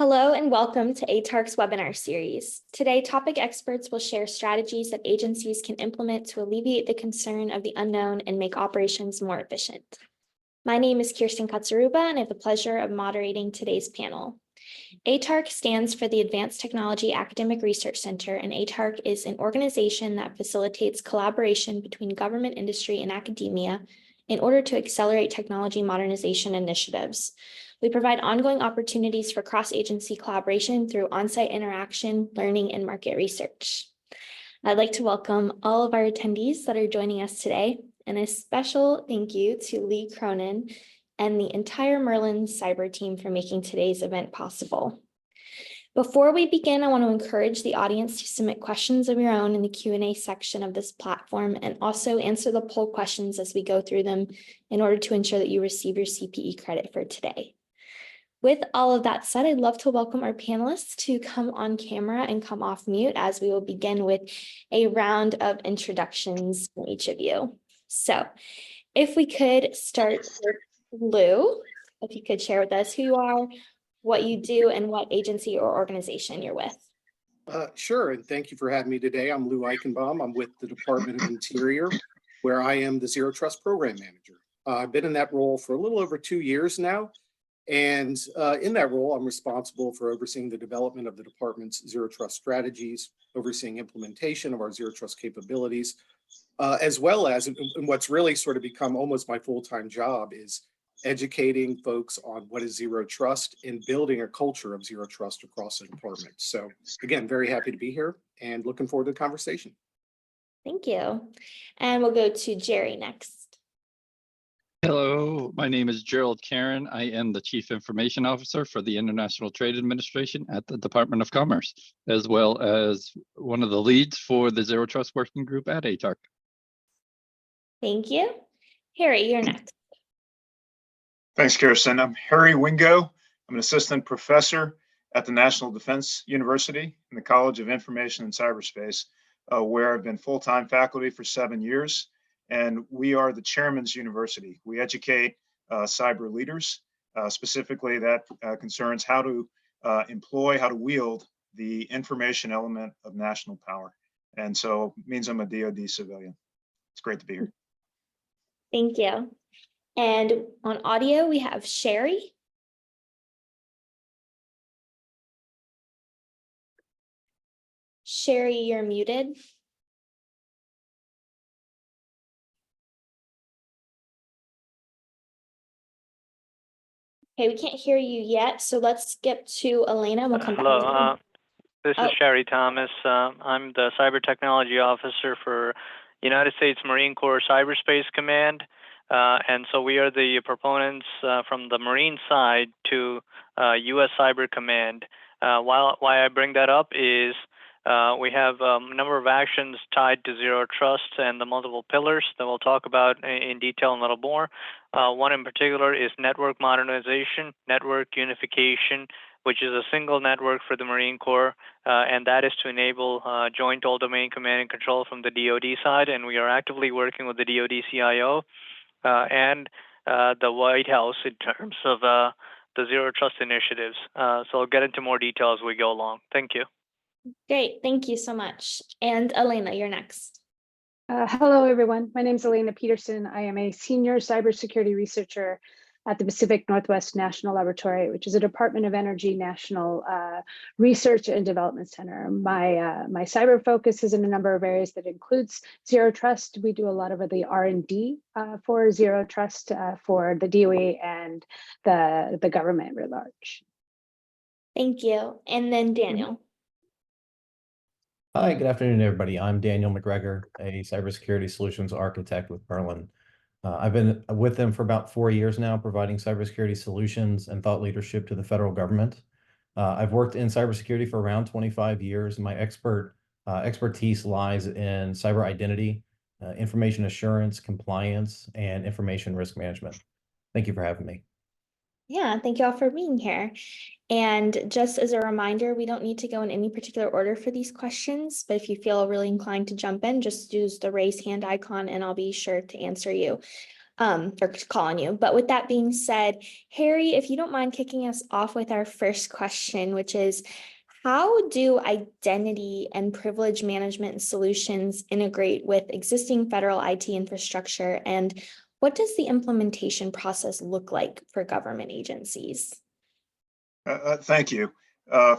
Hello and welcome to ATARC's webinar series. Today, topic experts will share strategies that agencies can implement to alleviate the concern of the unknown and make operations more efficient. My name is Kirsten Katsaruba, and I have the pleasure of moderating today's panel. ATARC stands for the Advanced Technology Academic Research Center, and ATARC is an organization that facilitates collaboration between government, industry, and academia in order to accelerate technology modernization initiatives. We provide ongoing opportunities for cross-agency collaboration through on-site interaction, learning, and market research. I'd like to welcome all of our attendees that are joining us today, and a special thank you to Lee Cronin and the entire Merlin Cyber team for making today's event possible. Before we begin, I want to encourage the audience to submit questions of your own in the Q&A section of this platform, and also answer the poll questions as we go through them in order to ensure that you receive your CPE credit for today. With all of that said, I'd love to welcome our panelists to come on camera and come off mute as we will begin with a round of introductions from each of you. So if we could start with Lou, if you could share with us who you are, what you do, and what agency or organization you're with. Sure, and thank you for having me today. I'm Lou Eichenbaum. I'm with the Department of Interior, where I am the Zero Trust Program Manager. I've been in that role for a little over 2 years now. And in that role, I'm responsible for overseeing the development of the department's Zero Trust strategies, overseeing implementation of our Zero Trust capabilities, as well as, and what's really sort of become almost my full-time job, is educating folks on what is Zero Trust and building a culture of Zero Trust across the department. So again, very happy to be here and looking forward to the conversation. Thank you. And we'll go to Jerry next. Hello, my name is Gerald Karen. I am the Chief Information Officer for the International Trade Administration at the Department of Commerce, as well as one of the leads for the Zero Trust Working Group at ATARC. Thank you. Harry, you're next. Thanks, Kirsten. I'm Harry Wingo. I'm an assistant professor at the National Defense University in the College of Information and Cyberspace, where I've been full-time faculty for 7 years. And we are the chairman's university. We educate cyber leaders, specifically that concerns how to employ, how to wield the information element of national power. And so it means I'm a DoD civilian. It's great to be here. Thank you. And on audio, we have Sherry. Sherry, you're muted. Okay, we can't hear you yet, so let's skip to Elena and we'll come back. Hello, this is Sherry Thomas. I'm the Cyber Technology Officer for United States Marine Corps Cyberspace Command. And so we are the proponents from the Marine side to U.S. Cyber Command. Why I bring that up is we have a number of actions tied to Zero Trust and the multiple pillars that we'll talk about in detail a little more. One in particular is network modernization, network unification, which is a single network for the Marine Corps, and that is to enable joint all-domain command and control from the DoD side. And we are actively working with the DoD CIO and the White House in terms of the Zero Trust initiatives. So I'll get into more detail as we go along. Thank you. Great, thank you so much. And Elena, you're next. Hello, everyone. My name is Elena Peterson. I am a senior cybersecurity researcher at the Pacific Northwest National Laboratory, which is a Department of Energy national research and development center. My cyber focus is in a number of areas that includes Zero Trust. We do a lot of the R&D for Zero Trust for the DOE and the government writ large. Thank you. And then Daniel. Hi, good afternoon, everybody. I'm Daniel McGregor, a cybersecurity solutions architect with Merlin. I've been with them for about 4 years now, providing cybersecurity solutions and thought leadership to the federal government. I've worked in cybersecurity for around 25 years. My expertise lies in cyber identity, information assurance, compliance, and information risk management. Thank you for having me. Yeah, thank you all for being here. And just as a reminder, we don't need to go in any particular order for these questions, but if you feel really inclined to jump in, just use the raise hand icon and I'll be sure to answer you. or call on you. But with that being said, Harry, if you don't mind kicking us off with our first question, which is, how do identity and privilege management solutions integrate with existing federal IT infrastructure, and what does the implementation process look like for government agencies? Thank you.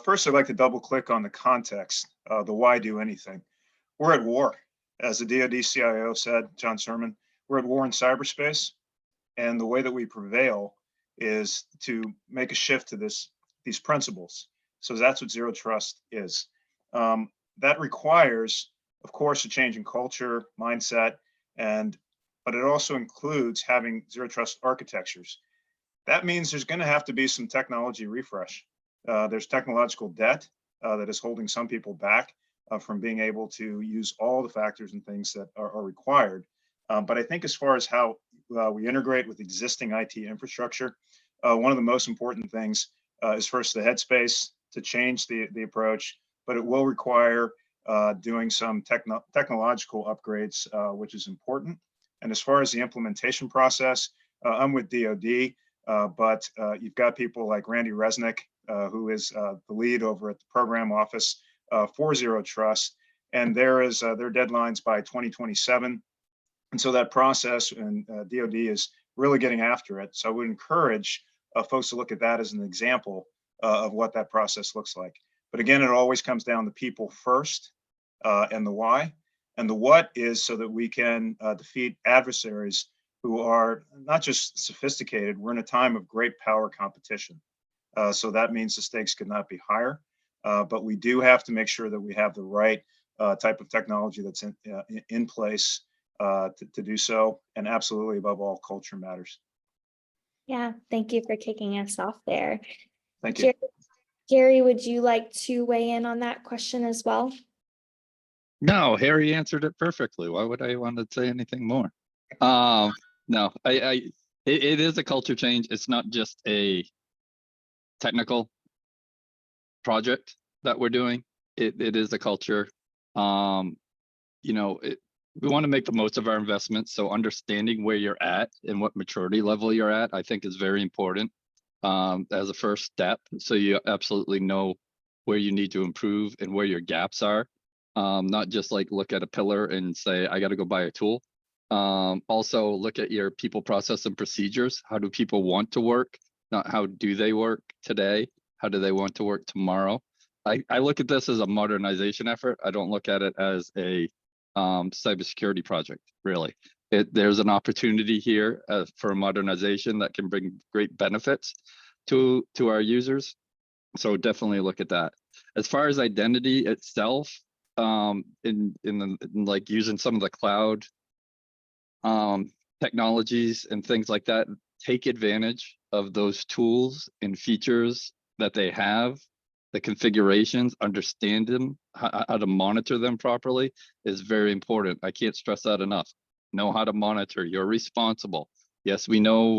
First, I'd like to double click on the context, the why do anything. We're at war. As the DoD CIO said, John Sermon, we're at war in cyberspace. And the way that we prevail is to make a shift to these principles. So that's what Zero Trust is. That requires, of course, a change in culture, mindset, but it also includes having Zero Trust architectures. That means there's going to have to be some technology refresh. There's technological debt that is holding some people back from being able to use all the factors and things that are required. But I think as far as how we integrate with existing IT infrastructure, one of the most important things is first the headspace to change the approach, but it will require doing some technological upgrades, which is important. And as far as the implementation process, I'm with DoD, but you've got people like Randy Resnick, who is the lead over at the program office for Zero Trust, and their deadlines by 2027. And so that process, and DoD is really getting after it. So I would encourage folks to look at that as an example of what that process looks like. But again, it always comes down to people first, and the why. And the what is so that we can defeat adversaries who are not just sophisticated. We're in a time of great power competition. So that means the stakes could not be higher. But we do have to make sure that we have the right type of technology that's in place to do so. And absolutely, above all, culture matters. Yeah, thank you for kicking us off there. Thank you. Gary, would you like to weigh in on that question as well? No, Harry answered it perfectly. Why would I want to say anything more? No, it is a culture change. It's not just a technical project that we're doing. It is a culture. We want to make the most of our investments. So understanding where you're at and what maturity level you're at, I think is very important as a first step. So you absolutely know where you need to improve and where your gaps are. Not just like look at a pillar and say, I got to go buy a tool. Also look at your people, process, and procedures. How do people want to work? Not how do they work today? How do they want to work tomorrow? I look at this as a modernization effort. I don't look at it as a cybersecurity project, really. There's an opportunity here for modernization that can bring great benefits to our users. So definitely look at that. As far as identity itself, in like using some of the cloud technologies and things like that, take advantage of those tools and features that they have. The configurations, understand them, how to monitor them properly is very important. I can't stress that enough. Know how to monitor. You're responsible. Yes, we know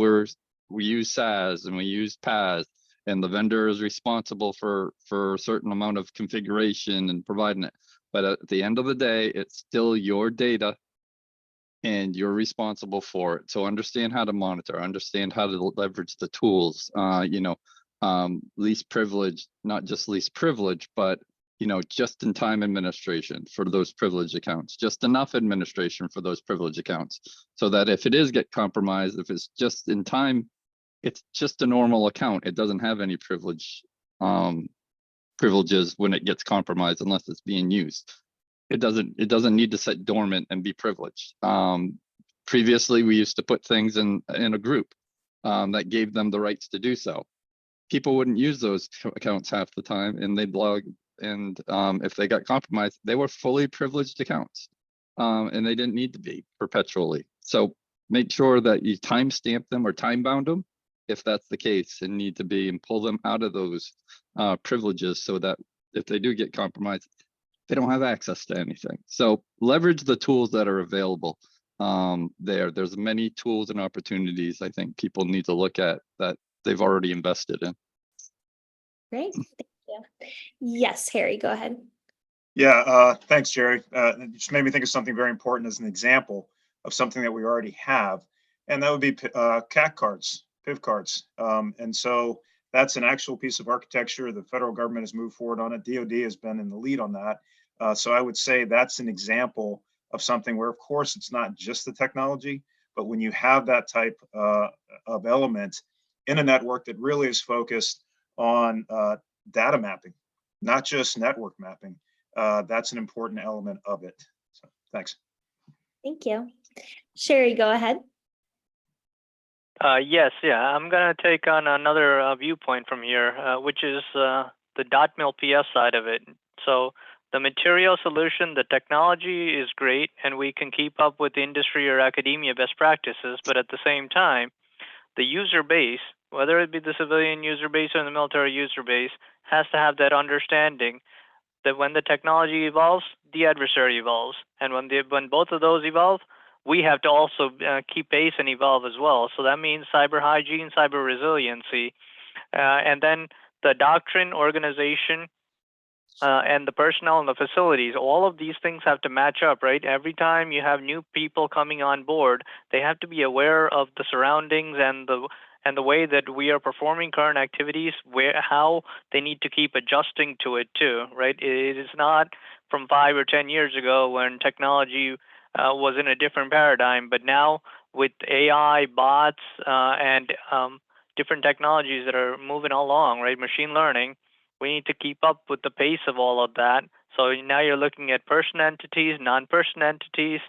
we use SaaS and we use PaaS, and the vendor is responsible for a certain amount of configuration and providing it. But at the end of the day, it's still your data and you're responsible for it. So understand how to monitor, understand how to leverage the tools, least privilege, not just least privilege, but just in time administration for those privileged accounts, just enough administration for those privileged accounts, so that if it is get compromised, if it's just in time, it's just a normal account. It doesn't have any privileges when it gets compromised unless it's being used. It doesn't need to sit dormant and be privileged. Previously, we used to put things in a group that gave them the rights to do so. People wouldn't use those accounts half the time, and they'd log. And if they got compromised, they were fully privileged accounts, and they didn't need to be perpetually. So make sure that you timestamp them or time bound them, if that's the case, and need to be, and pull them out of those privileges, so that if they do get compromised, they don't have access to anything. So leverage the tools that are available. There's many tools and opportunities I think people need to look at that they've already invested in. Great, thank you. Yes, Harry, go ahead. Yeah, thanks, Jerry. It just made me think of something very important as an example of something that we already have. And that would be CAC cards, PIV cards. And so that's an actual piece of architecture. The federal government has moved forward on it. DoD has been in the lead on that. So I would say that's an example of something where, of course, it's not just the technology, but when you have that type of element in a network that really is focused on data mapping, not just network mapping, that's an important element of it. So thanks. Thank you. Sherry, go ahead. Yes, yeah, I'm going to take on another viewpoint from here, which is the .mil PS side of it. So the material solution, the technology is great, and we can keep up with industry or academia best practices, but at the same time, the user base, whether it be the civilian user base or the military user base, has to have that understanding that when the technology evolves, the adversary evolves. And when both of those evolve, we have to also keep pace and evolve as well. So that means cyber hygiene, cyber resiliency, and then the doctrine, organization, and the personnel and the facilities. All of these things have to match up, right? Every time you have new people coming on board, they have to be aware of the surroundings and the way that we are performing current activities, how they need to keep adjusting to it too, right? It is not from 5 or 10 years ago when technology was in a different paradigm, but now with AI, bots, and different technologies that are moving along, right? Machine learning, we need to keep up with the pace of all of that. So now you're looking at person entities, non-person entities,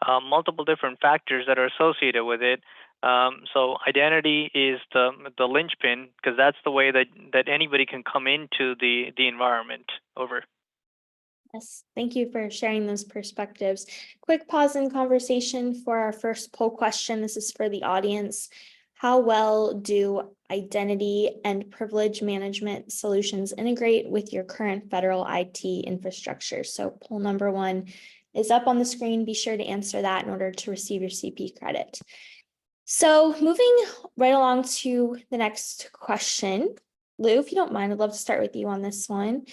multiple different factors that are associated with it. So identity is the linchpin, because that's the way that anybody can come into the environment. Over. Yes, thank you for sharing those perspectives. Quick pause in conversation for our first poll question. This is for the audience. How well do identity and privilege management solutions integrate with your current federal IT infrastructure? So poll number 1 is up on the screen. Be sure to answer that in order to receive your CP credit. So moving right along to the next question. Lou, if you don't mind, I'd love to start with you on this one.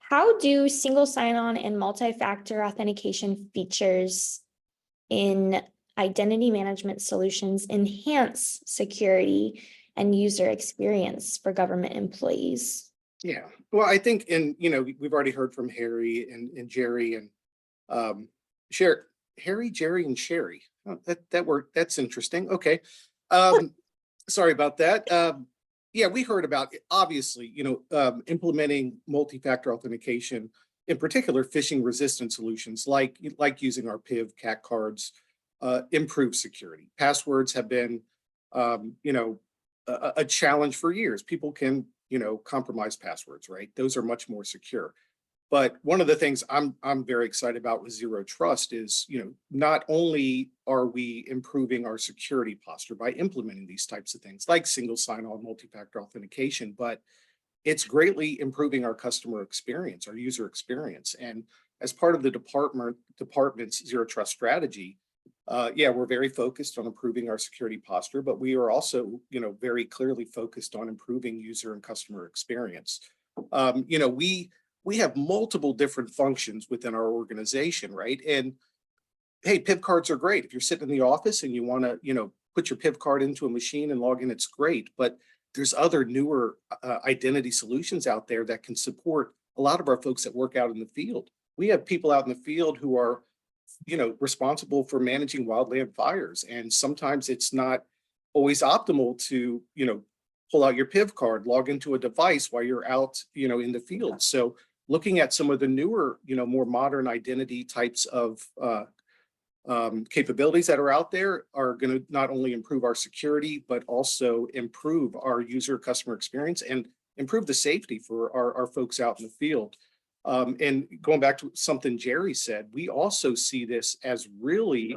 How do single sign-on and multi-factor authentication features in identity management solutions enhance security and user experience for government employees? Yeah, well, I think, and we've already heard from Harry and Jerry and Harry, Jerry, and Sherry. Oh, that worked. That's interesting. Okay, sorry about that. Yeah, we heard about it, obviously, implementing multi-factor authentication, in particular, phishing-resistant solutions like using our PIV CAC cards, improve security. Passwords have been, a challenge for years. People can, compromise passwords, right? Those are much more secure. But one of the things I'm very excited about with Zero Trust is, not only are we improving our security posture by implementing these types of things like single sign-on, multi-factor authentication, but it's greatly improving our customer experience, our user experience. And as part of the department's Zero Trust strategy, we're very focused on improving our security posture, but we are also, very clearly focused on improving user and customer experience. We have multiple different functions within our organization, right? And hey, PIV cards are great. If you're sitting in the office and you want to, put your PIV card into a machine and log in, it's great. But there's other newer identity solutions out there that can support a lot of our folks that work out in the field. We have people out in the field who are, responsible for managing wildland fires. And sometimes it's not always optimal to, pull out your PIV card, log into a device while you're out, in the field. So looking at some of the newer, more modern identity types of capabilities that are out there are going to not only improve our security, but also improve our user customer experience and improve the safety for our folks out in the field. And going back to something Jerry said, we also see this as really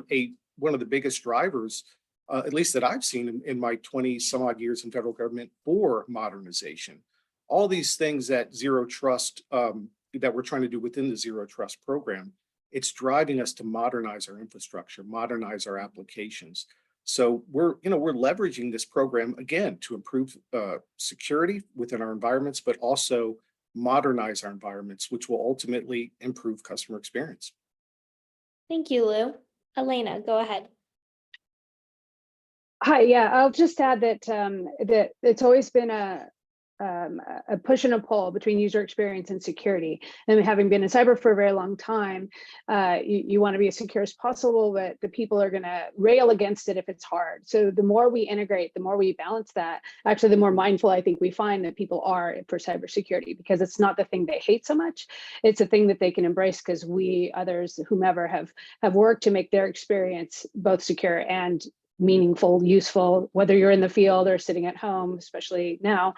one of the biggest drivers, at least that I've seen in my 20 some odd years in federal government, for modernization. All these things that Zero Trust, that we're trying to do within the Zero Trust program, it's driving us to modernize our infrastructure, modernize our applications. So we're leveraging this program again to improve security within our environments, but also modernize our environments, which will ultimately improve customer experience. Thank you, Lou. Elena, go ahead. Hi, yeah, I'll just add that that it's always been a push and a pull between user experience and security. And having been in cyber for a very long time, you want to be as secure as possible, but the people are going to rail against it if it's hard. So the more we integrate, the more we balance that, actually, the more mindful I think we find that people are for cybersecurity, because it's not the thing they hate so much. It's a thing that they can embrace because we, others, whomever, have worked to make their experience both secure and meaningful, useful, whether you're in the field or sitting at home, especially now.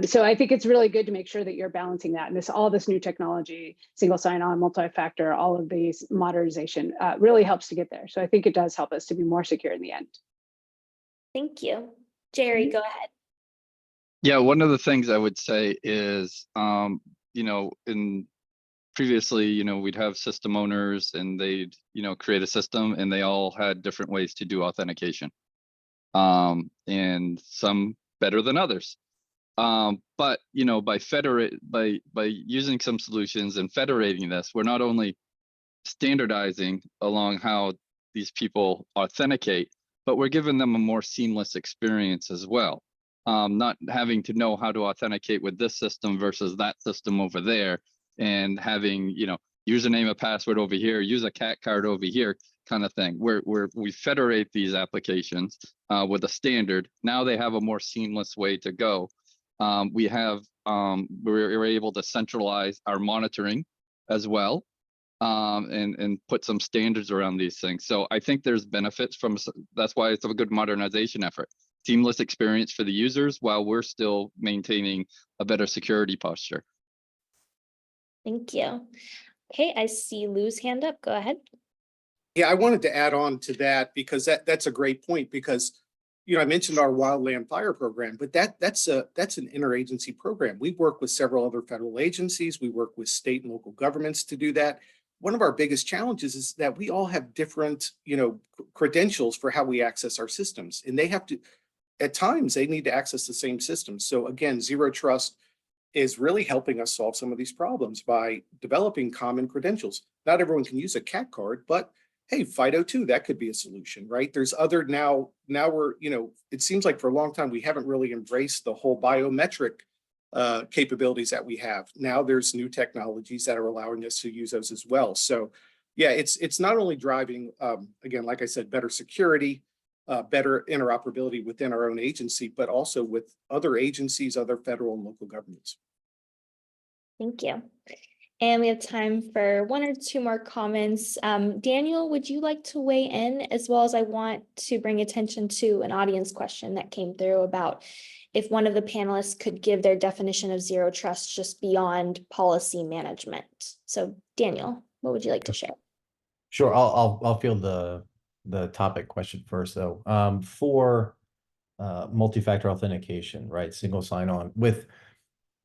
So I think it's really good to make sure that you're balancing that. And all this new technology, single sign-on, multi-factor, all of these modernization really helps to get there. So I think it does help us to be more secure in the end. Thank you. Jerry, go ahead. Yeah, one of the things I would say is, previously, we'd have system owners and they'd, create a system and they all had different ways to do authentication. And some better than others. But by using some solutions and federating this, we're not only standardizing along how these people authenticate, but we're giving them a more seamless experience as well. Not having to know how to authenticate with this system versus that system over there, and having, username and password over here, use a cat card over here kind of thing. We federate these applications with a standard. Now they have a more seamless way to go. We're able to centralize our monitoring as well, and put some standards around these things. So I think there's benefits from, that's why it's a good modernization effort. Seamless experience for the users while we're still maintaining a better security posture. Thank you. Okay, I see Lou's hand up. Go ahead. Yeah, I wanted to add on to that because that's a great point, because I mentioned our wildland fire program, but that's an interagency program. We work with several other federal agencies. We work with state and local governments to do that. One of our biggest challenges is that we all have different, credentials for how we access our systems, and they have to, at times, they need to access the same systems. So again, Zero Trust is really helping us solve some of these problems by developing common credentials. Not everyone can use a CAT card, but hey, FIDO2, that could be a solution, right? There's other now we're, it seems like for a long time, we haven't really embraced the whole biometric capabilities that we have. Now there's new technologies that are allowing us to use those as well. So yeah, it's not only driving, again, like I said, better security, better interoperability within our own agency, but also with other agencies, other federal and local governments. Thank you. And we have time for one or two more comments. Daniel, would you like to weigh in, as well as I want to bring attention to an audience question that came through about if one of the panelists could give their definition of Zero Trust just beyond policy management. So Daniel, what would you like to share? Sure, I'll field the topic question first, though. For multi-factor authentication, right? Single sign-on with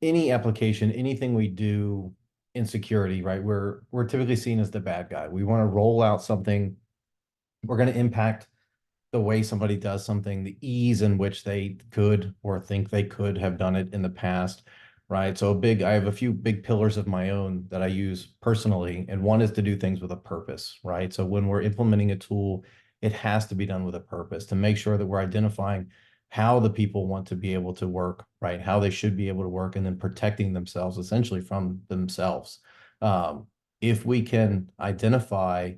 any application, anything we do in security, right? We're typically seen as the bad guy. We want to roll out something. We're going to impact the way somebody does something, the ease in which they could or think they could have done it in the past, right? So I have a few big pillars of my own that I use personally, and one is to do things with a purpose, right? So when we're implementing a tool, it has to be done with a purpose to make sure that we're identifying how the people want to be able to work, right? How they should be able to work, and then protecting themselves essentially from themselves. If we can identify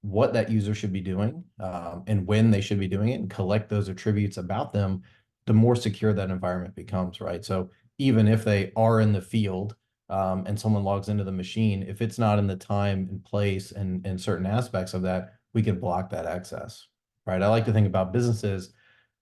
what that user should be doing and when they should be doing it, and collect those attributes about them, the more secure that environment becomes, right? So even if they are in the field and someone logs into the machine, if it's not in the time and place and certain aspects of that, we can block that access, right? I like to think about businesses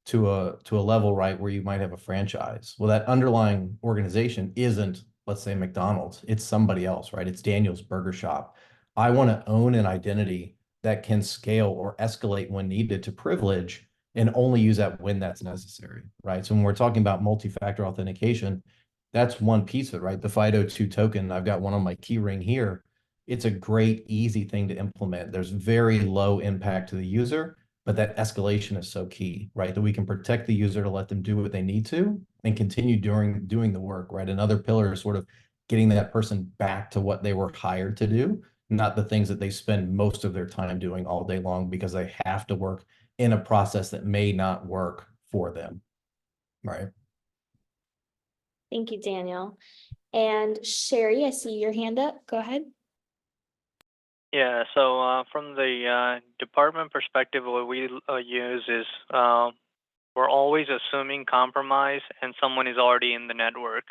to a level, right, where you might have a franchise. Well, that underlying organization isn't, let's say, McDonald's. It's somebody else, right? It's Daniel's Burger Shop. I want to own an identity that can scale or escalate when needed to privilege, and only use that when that's necessary, right? So when we're talking about multi-factor authentication, that's one piece of it, right? The FIDO2 token, I've got one on my key ring here. It's a great, easy thing to implement. There's very low impact to the user, but that escalation is so key, right? That we can protect the user to let them do what they need to and continue doing the work, right? Another pillar is sort of getting that person back to what they were hired to do, not the things that they spend most of their time doing all day long because they have to work in a process that may not work for them, right? Thank you, Daniel. And Sherry, I see your hand up. Go ahead. Yeah, so from the department perspective, what we use is we're always assuming compromise and someone is already in the network.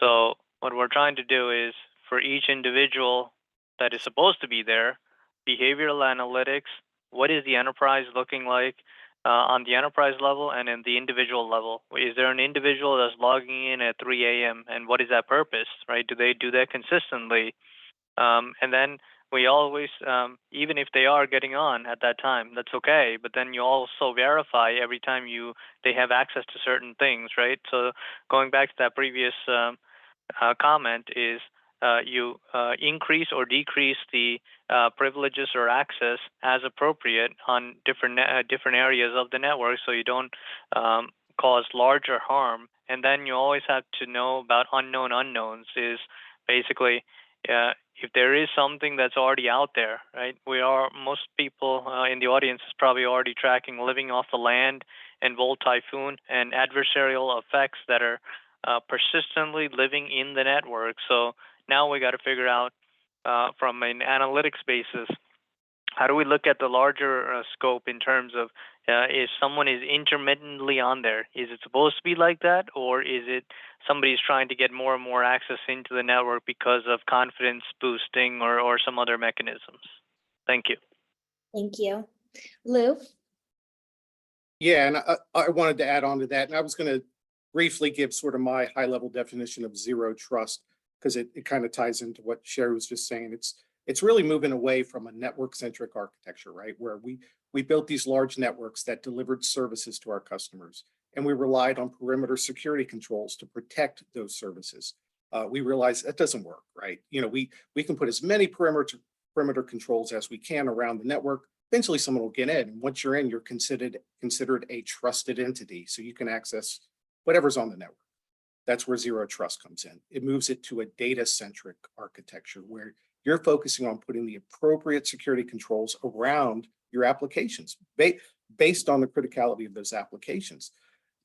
So what we're trying to do is for each individual that is supposed to be there, behavioral analytics, what is the enterprise looking like on the enterprise level and in the individual level? Is there an individual that's logging in at 3 a.m. and what is that purpose, right? Do they do that consistently? And then we always, even if they are getting on at that time, that's okay. But then you also verify every time they have access to certain things, right? So going back to that previous comment is you increase or decrease the privileges or access as appropriate on different areas of the network, so you don't cause larger harm. And then you always have to know about unknown unknowns. Is basically if there is something that's already out there, right? Most people in the audience is probably already tracking living off the land and Volt Typhoon and adversarial effects that are persistently living in the network. So now we got to figure out from an analytics basis, how do we look at the larger scope in terms of if someone is intermittently on there, is it supposed to be like that, or is it somebody's trying to get more and more access into the network because of confidence boosting or some other mechanisms? Thank you. Thank you. Lou? Yeah, and I wanted to add on to that, and I was going to briefly give sort of my high-level definition of zero trust, because it kind of ties into what Sherry was just saying. It's really moving away from a network-centric architecture, right? Where we built these large networks that delivered services to our customers, and we relied on perimeter security controls to protect those services. We realized that doesn't work, right? We can put as many perimeter controls as we can around the network. Eventually someone will get in, and once you're in, you're considered a trusted entity, so you can access whatever's on the network. That's where zero trust comes in. It moves it to a data-centric architecture where you're focusing on putting the appropriate security controls around your applications based on the criticality of those applications.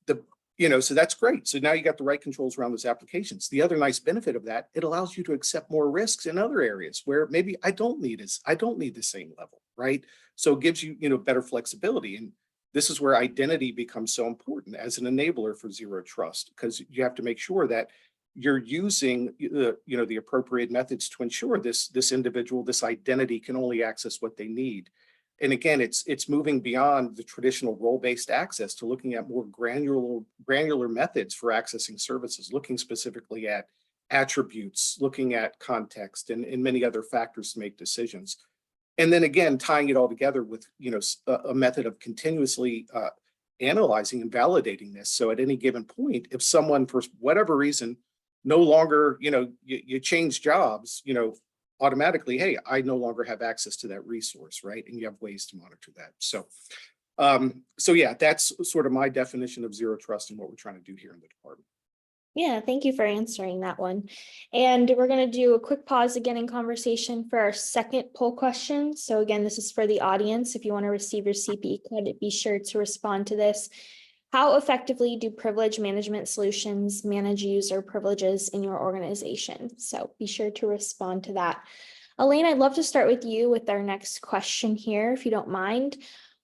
So that's great. So now you got the right controls around those applications. The other nice benefit of that, it allows you to accept more risks in other areas where maybe I don't need the same level, right? So it gives you, better flexibility. And this is where identity becomes so important as an enabler for zero trust, because you have to make sure that you're using the appropriate methods to ensure this individual, this identity can only access what they need. And again, it's moving beyond the traditional role-based access to looking at more granular methods for accessing services, looking specifically at attributes, looking at context, and many other factors to make decisions. And then again, tying it all together with a method of continuously analyzing and validating this. So at any given point, if someone for whatever reason no longer, you change jobs, automatically, hey, I no longer have access to that resource, right? And you have ways to monitor that. So yeah, that's sort of my definition of zero trust and what we're trying to do here in the department. Yeah, thank you for answering that one. And we're going to do a quick pause again in conversation for our second poll question. So again, this is for the audience. If you want to receive your CPE credit, be sure to respond to this. How effectively do privilege management solutions manage user privileges in your organization? So be sure to respond to that. Elaine, I'd love to start with you with our next question here, if you don't mind,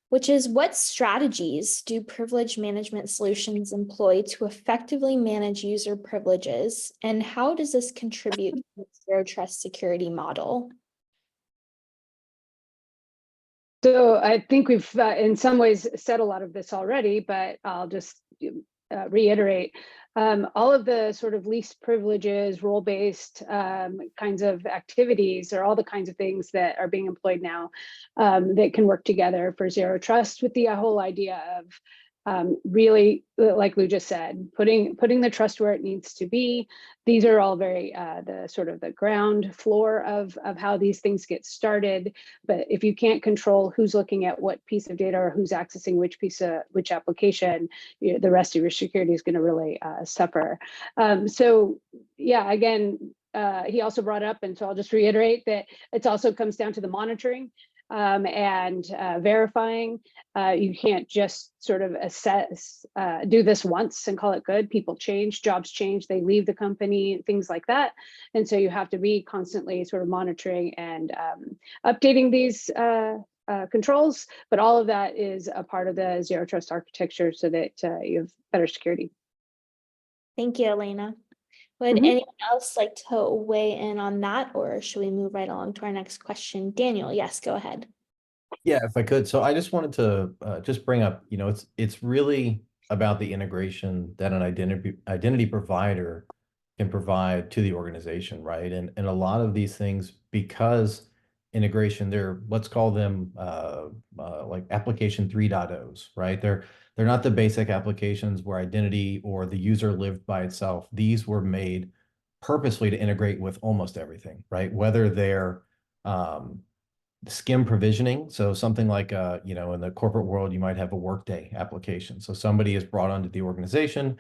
which is, what strategies do privilege management solutions employ to effectively manage user privileges, and how does this contribute to the zero trust security model? So I think we've in some ways said a lot of this already, but I'll just reiterate. All of the sort of least privileges, role-based kinds of activities are all the kinds of things that are being employed now that can work together for zero trust, with the whole idea of really, like Lou just said, putting the trust where it needs to be. These are all very the sort of the ground floor of how these things get started. But if you can't control who's looking at what piece of data or who's accessing which application, the rest of your security is going to really suffer. So yeah, again, he also brought up, and so I'll just reiterate that it also comes down to the monitoring. and verifying. You can't just sort of assess, do this once and call it good. People change, jobs change, they leave the company, things like that. And so you have to be constantly sort of monitoring and updating these controls, but all of that is a part of the zero trust architecture so that you have better security. Thank you, Elena. Would anyone else like to weigh in on that, or should we move right along to our next question? Daniel, yes, go ahead. Yeah, if I could. So I just wanted to just bring up, it's really about the integration that an identity provider can provide to the organization, right? And a lot of these things, because integration, let's call them like application 3.0s, right? They're not the basic applications where identity or the user lived by itself. These were made purposely to integrate with almost everything, right? Whether they're skim provisioning. So something like, in the corporate world, you might have a Workday application. So somebody is brought onto the organization,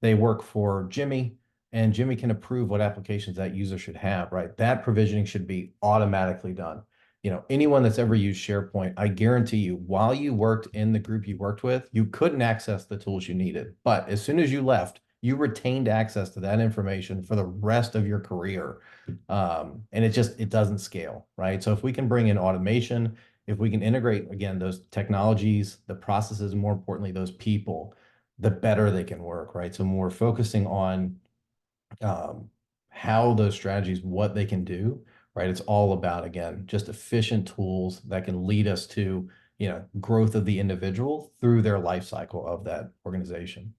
they work for Jimmy, and Jimmy can approve what applications that user should have, right? That provisioning should be automatically done. Anyone that's ever used SharePoint, I guarantee you, while you worked in the group you worked with, you couldn't access the tools you needed. But as soon as you left, you retained access to that information for the rest of your career. And it doesn't scale, right? So if we can bring in automation, if we can integrate, again, those technologies, the processes, more importantly, those people, the better they can work, right? So more focusing on how those strategies, what they can do, right? It's all about, again, just efficient tools that can lead us to, growth of the individual through their life cycle of that organization.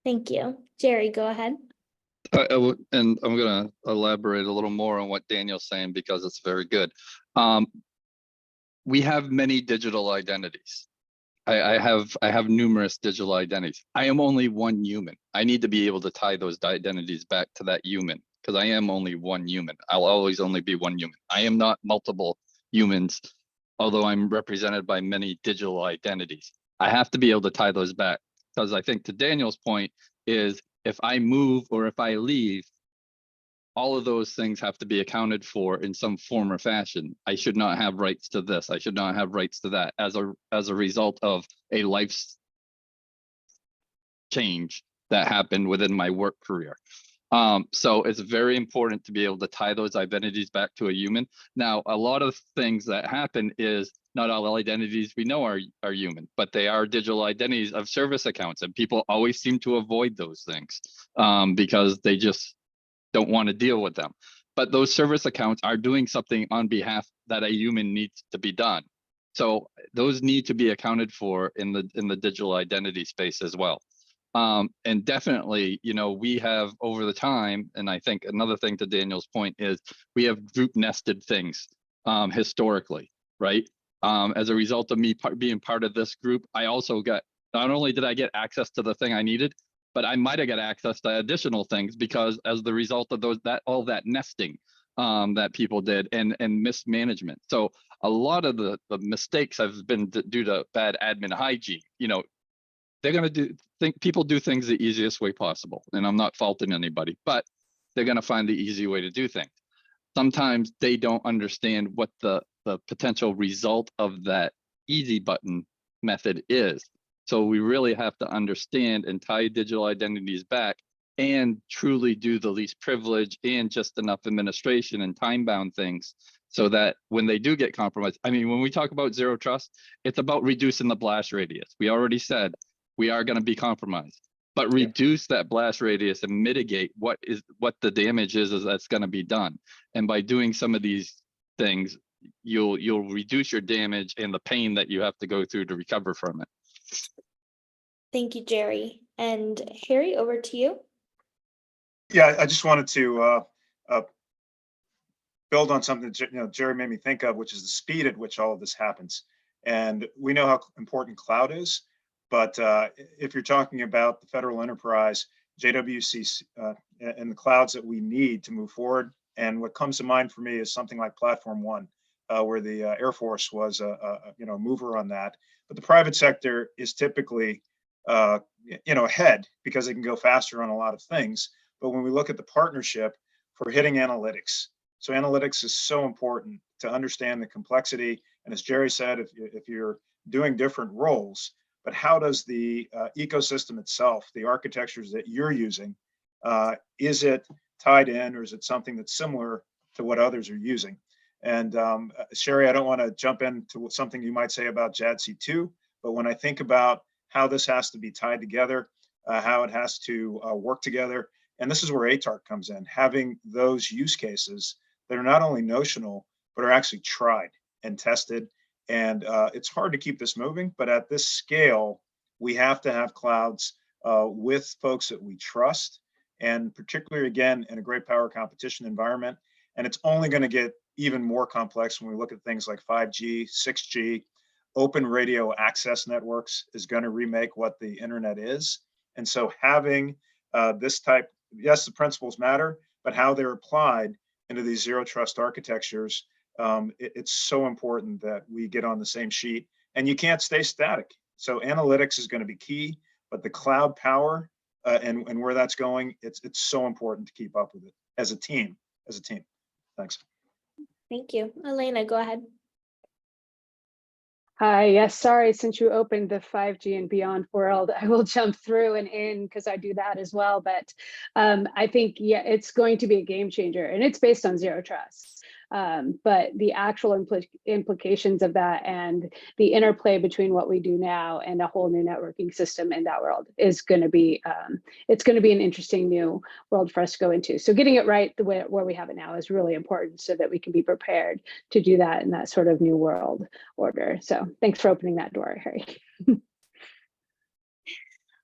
Thank you. Jerry, go ahead. And I'm going to elaborate a little more on what Daniel's saying because it's very good. We have many digital identities. I have numerous digital identities. I am only one human. I need to be able to tie those identities back to that human because I am only one human. I'll always only be one human. I am not multiple humans, although I'm represented by many digital identities. I have to be able to tie those back because I think to Daniel's point is if I move or if I leave, all of those things have to be accounted for in some form or fashion. I should not have rights to this. I should not have rights to that as a result of a life change that happened within my work career. So it's very important to be able to tie those identities back to a human. Now, a lot of things that happen is not all identities we know are human, but they are digital identities of service accounts, and people always seem to avoid those things because they just don't want to deal with them. But those service accounts are doing something on behalf that a human needs to be done. So those need to be accounted for in the digital identity space as well. And definitely, we have over the time, and I think another thing to Daniel's point is we have group nested things historically, right? As a result of me being part of this group, I also got, not only did I get access to the thing I needed, but I might have got access to additional things because as the result of all that nesting that people did and mismanagement. So a lot of the mistakes have been due to bad admin hygiene. They're going to people do things the easiest way possible, and I'm not faulting anybody, but they're going to find the easy way to do things. Sometimes they don't understand what the potential result of that easy button method is. So we really have to understand and tie digital identities back and truly do the least privilege and just enough administration and time-bound things so that when they do get compromised, I mean, when we talk about zero trust, it's about reducing the blast radius. We already said we are going to be compromised, but reduce that blast radius and mitigate what the damage is that's going to be done. And by doing some of these things, you'll reduce your damage and the pain that you have to go through to recover from it. Thank you, Jerry. And Harry, over to you. Yeah, I just wanted to build on something Jerry made me think of, which is the speed at which all of this happens. And we know how important cloud is, but if you're talking about the federal enterprise, JWC, and the clouds that we need to move forward, and what comes to mind for me is something like Platform One, where the Air Force was a mover on that. But the private sector is typically ahead because they can go faster on a lot of things. But when we look at the partnership for hitting analytics, so analytics is so important to understand the complexity. And as Jerry said, if you're doing different roles, but how does the ecosystem itself, the architectures that you're using, is it tied in, or is it something that's similar to what others are using? And Sherry, I don't want to jump into something you might say about JADC2, but when I think about how this has to be tied together, how it has to work together, and this is where ATARC comes in, having those use cases that are not only notional, but are actually tried and tested. And it's hard to keep this moving, but at this scale, we have to have clouds with folks that we trust, and particularly, again, in a great power competition environment. And it's only going to get even more complex when we look at things like 5G, 6G. Open radio access networks is going to remake what the internet is. And so having this type, yes, the principles matter, but how they're applied into these zero trust architectures, it's so important that we get on the same sheet, and you can't stay static. So analytics is going to be key, but the cloud power and where that's going, it's so important to keep up with it as a team, Thanks. Thank you. Elena, go ahead. Hi, yes, sorry, since you opened the 5G and beyond world, I will jump through and in because I do that as well. But I think, yeah, it's going to be a game changer, and it's based on zero trust. But the actual implications of that and the interplay between what we do now and a whole new networking system in that world is going to be, it's going to be an interesting new world for us to go into. So getting it right the way where we have it now is really important so that we can be prepared to do that in that sort of new world order. So thanks for opening that door, Harry.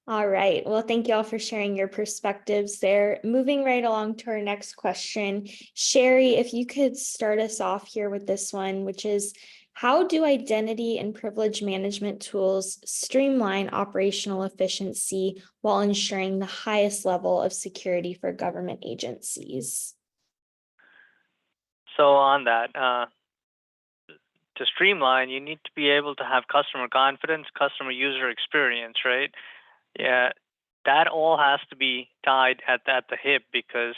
All right. Well, thank you all for sharing your perspectives there. Moving right along to our next question. Sherry, if you could start us off here with this one, which is, how do identity and privilege management tools streamline operational efficiency while ensuring the highest level of security for government agencies? So on that, to streamline, you need to be able to have customer confidence, customer user experience, right? Yeah, that all has to be tied at the hip, because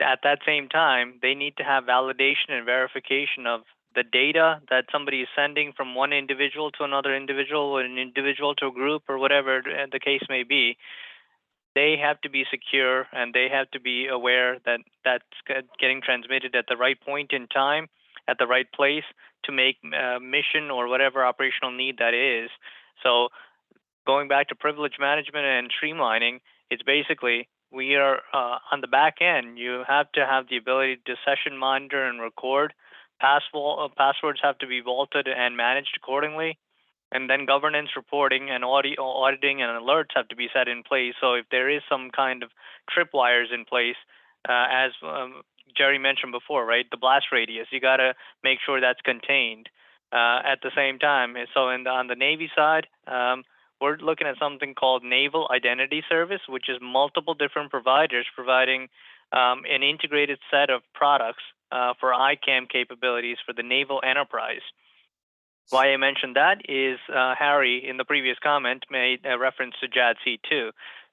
at that same time, they need to have validation and verification of the data that somebody is sending from one individual to another individual, or an individual to a group, or whatever the case may be. They have to be secure, and they have to be aware that that's getting transmitted at the right point in time, at the right place, to make mission or whatever operational need that is. So going back to privilege management and streamlining, it's basically, we are on the back end, you have to have the ability to session monitor and record. Passwords have to be vaulted and managed accordingly. And then governance reporting and auditing and alerts have to be set in place. So if there is some kind of tripwires in place, as Jerry mentioned before, right, the blast radius, you got to make sure that's contained at the same time. So on the Navy side, we're looking at something called Naval Identity Service, which is multiple different providers providing an integrated set of products for ICAM capabilities for the naval enterprise. Why I mentioned that is Harry, in the previous comment, made a reference to JADC2.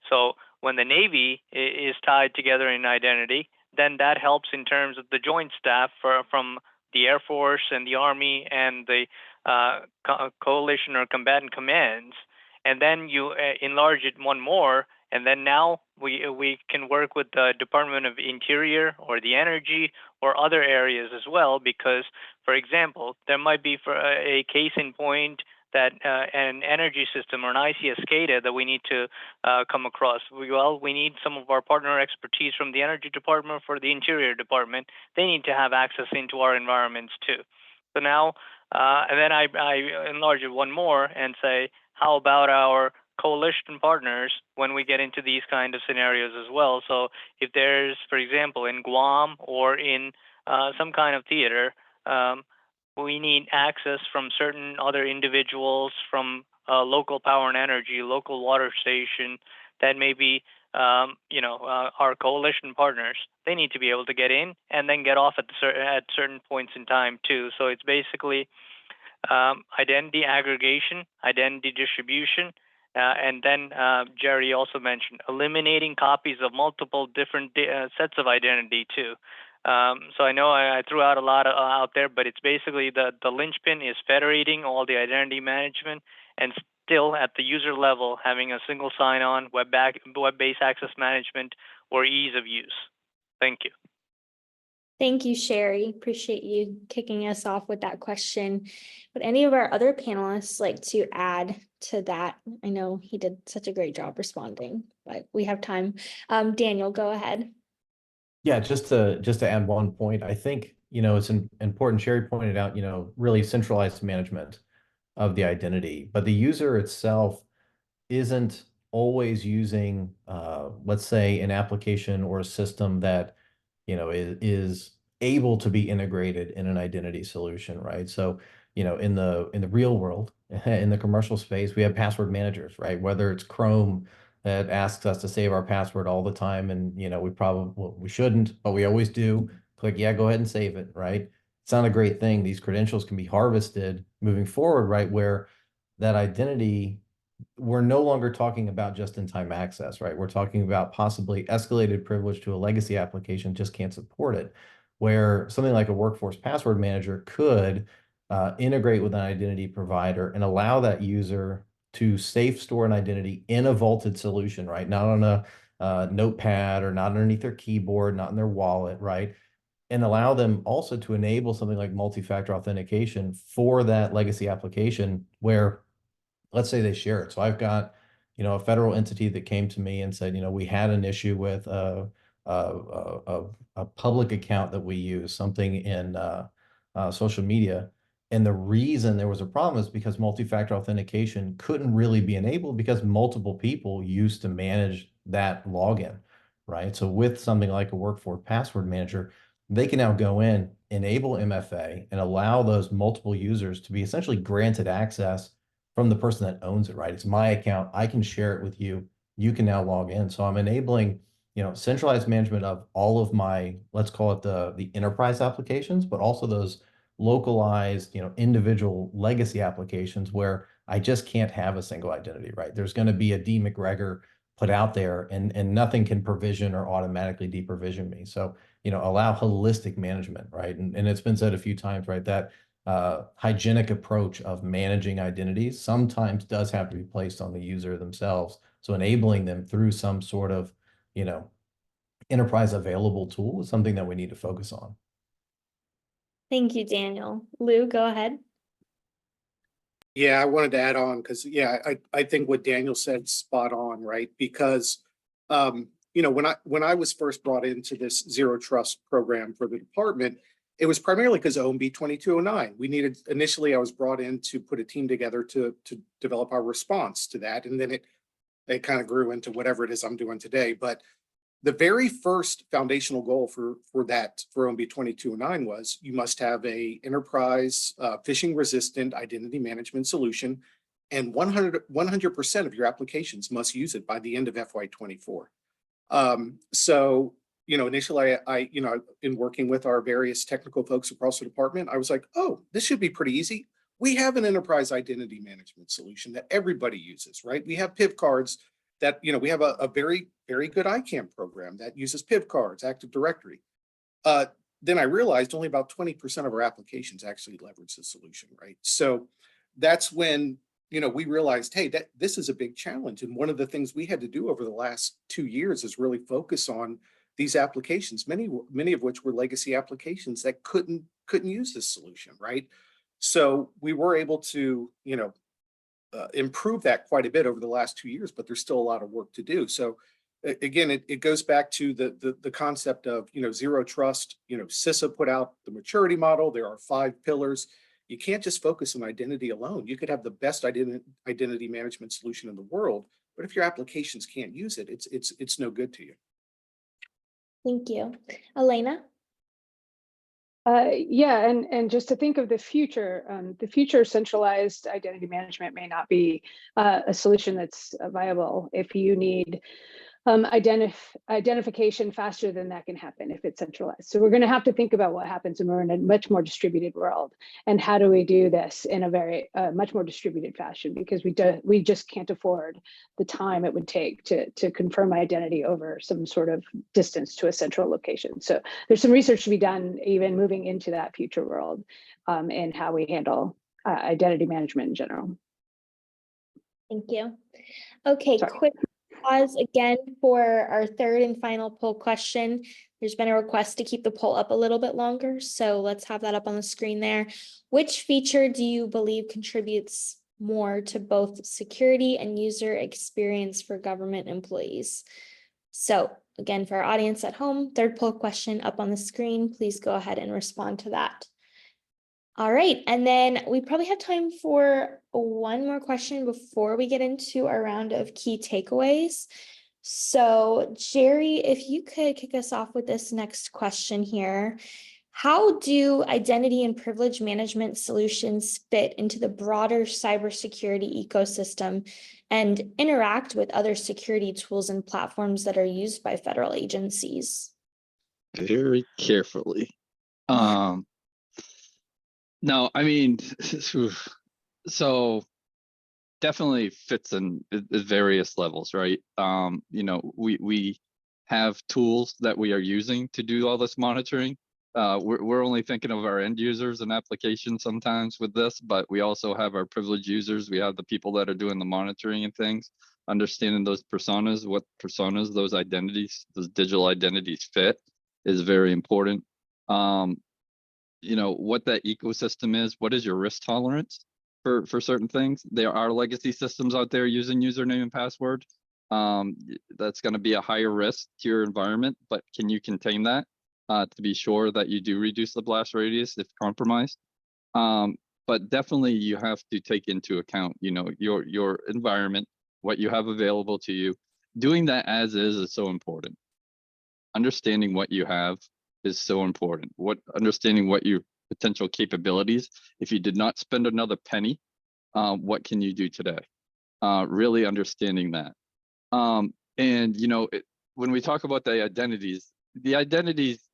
So when the Navy is tied together in identity, then that helps in terms of the joint staff from the Air Force and the Army and the coalition or combatant commands. And then you enlarge it one more, and then now we can work with the Department of Interior or the Energy or other areas as well, because, for example, there might be for a case in point that an energy system or an ICS SCADA that we need to come across. We need some of our partner expertise from the Energy Department for the Interior Department. They need to have access into our environments too. So now, and then I enlarge it one more and say, how about our coalition partners when we get into these kind of scenarios as well? So if there's, for example, in Guam or in some kind of theater, we need access from certain other individuals from local power and energy, local water station, that may be our coalition partners. They need to be able to get in and then get off at certain points in time too. So it's basically identity aggregation, identity distribution, and then Jerry also mentioned eliminating copies of multiple different sets of identity too. So I know I threw out a lot out there, but it's basically the linchpin is federating all the identity management and still at the user level having a single sign-on, web-based access management, or ease of use. Thank you. Thank you, Sherry. Appreciate you kicking us off with that question. Would any of our other panelists like to add to that? I know he did such a great job responding, but we have time. Daniel, go ahead. Yeah, just to add one point, I think, it's important. Sherry pointed out, really centralized management of the identity, but the user itself isn't always using, let's say, an application or a system that, is able to be integrated in an identity solution, right? So, in the real world, in the commercial space, we have password managers, right? Whether it's Chrome that asks us to save our password all the time, and we shouldn't, but we always do. Click, yeah, go ahead and save it, right? It's not a great thing. These credentials can be harvested moving forward, right? Where that identity, we're no longer talking about just-in-time access, right? We're talking about possibly escalated privilege to a legacy application just can't support it, where something like a workforce password manager could integrate with an identity provider and allow that user to safe store an identity in a vaulted solution, right? Not on a notepad or not underneath their keyboard, not in their wallet, right? And allow them also to enable something like multi-factor authentication for that legacy application where, let's say they share it. So I've got, a federal entity that came to me and said, we had an issue with a public account that we use, something in social media. And the reason there was a problem is because multi-factor authentication couldn't really be enabled because multiple people used to manage that login, right? So with something like a workforce password manager, they can now go in, enable MFA, and allow those multiple users to be essentially granted access from the person that owns it, right? It's my account. I can share it with you. You can now log in. So I'm enabling, centralized management of all of my, let's call it the enterprise applications, but also those localized, individual legacy applications where I just can't have a single identity, right? There's going to be a D McGregor put out there and nothing can provision or automatically deprovision me. So, allow holistic management, right? And it's been said a few times, right, that hygienic approach of managing identities sometimes does have to be placed on the user themselves. So enabling them through some sort of, enterprise available tool is something that we need to focus on. Thank you, Daniel. Lou, go ahead. Yeah, I wanted to add on because, I think what Daniel said spot on, right? Because, when I was first brought into this Zero Trust program for the department, it was primarily because of OMB 2209. Initially, I was brought in to put a team together to develop our response to that. And then it kind of grew into whatever it is I'm doing today. But the very first foundational goal for OMB 2209 was you must have a enterprise phishing resistant identity management solution, and 100% of your applications must use it by the end of FY24. So, initially I in working with our various technical folks across the department, I was like, oh, this should be pretty easy. We have an enterprise identity management solution that everybody uses, right? We have PIV cards that, we have a very, very good ICAM program that uses PIV cards, Active Directory. Then I realized only about 20% of our applications actually leverage the solution, right? So that's when, we realized, hey, this is a big challenge. And one of the things we had to do over the last 2 years is really focus on these applications, many of which were legacy applications that couldn't use this solution, right? So we were able to, improve that quite a bit over the last 2 years, but there's still a lot of work to do. So again, it goes back to the concept of, Zero Trust. CISA put out the maturity model. There are 5 pillars. You can't just focus on identity alone. You could have the best identity management solution in the world, but if your applications can't use it, it's no good to you. Thank you. Elena? Yeah, and just to think of the future centralized identity management may not be a solution that's viable if you need identification faster than that can happen if it's centralized. So we're going to have to think about what happens when we're in a much more distributed world, and how do we do this in a very much more distributed fashion, because we just can't afford the time it would take to confirm identity over some sort of distance to a central location. So there's some research to be done even moving into that future world, and how we handle identity management in general. Thank you. Okay, Sorry. quick pause again for our third and final poll question. There's been a request to keep the poll up a little bit longer, so let's have that up on the screen there. Which feature do you believe contributes more to both security and user experience for government employees? So again, for our audience at home, third poll question up on the screen, please go ahead and respond to that. All right, and then we probably have time for one more question before we get into our round of key takeaways. So Jerry, if you could kick us off with this next question here. How do identity and privilege management solutions fit into the broader cybersecurity ecosystem and interact with other security tools and platforms that are used by federal agencies? Very carefully. No, I mean, so definitely fits in various levels, right? You know, we have tools that we are using to do all this monitoring. We're only thinking of our end users and applications sometimes with this, but we also have our privileged users. We have the people that are doing the monitoring and things, understanding those personas, what personas, those identities, those digital identities fit is very important. You know, what that ecosystem is, what is your risk tolerance for certain things? There are legacy systems out there using username and password. That's going to be a higher risk to your environment, but can you contain that to be sure that you do reduce the blast radius if compromised? But definitely you have to take into account, you know, your environment, what you have available to you. Doing that as is so important. Understanding what you have is so important. Understanding what your potential capabilities. If you did not spend another penny, what can you do today? Really understanding that. And you know, when we talk about the identities,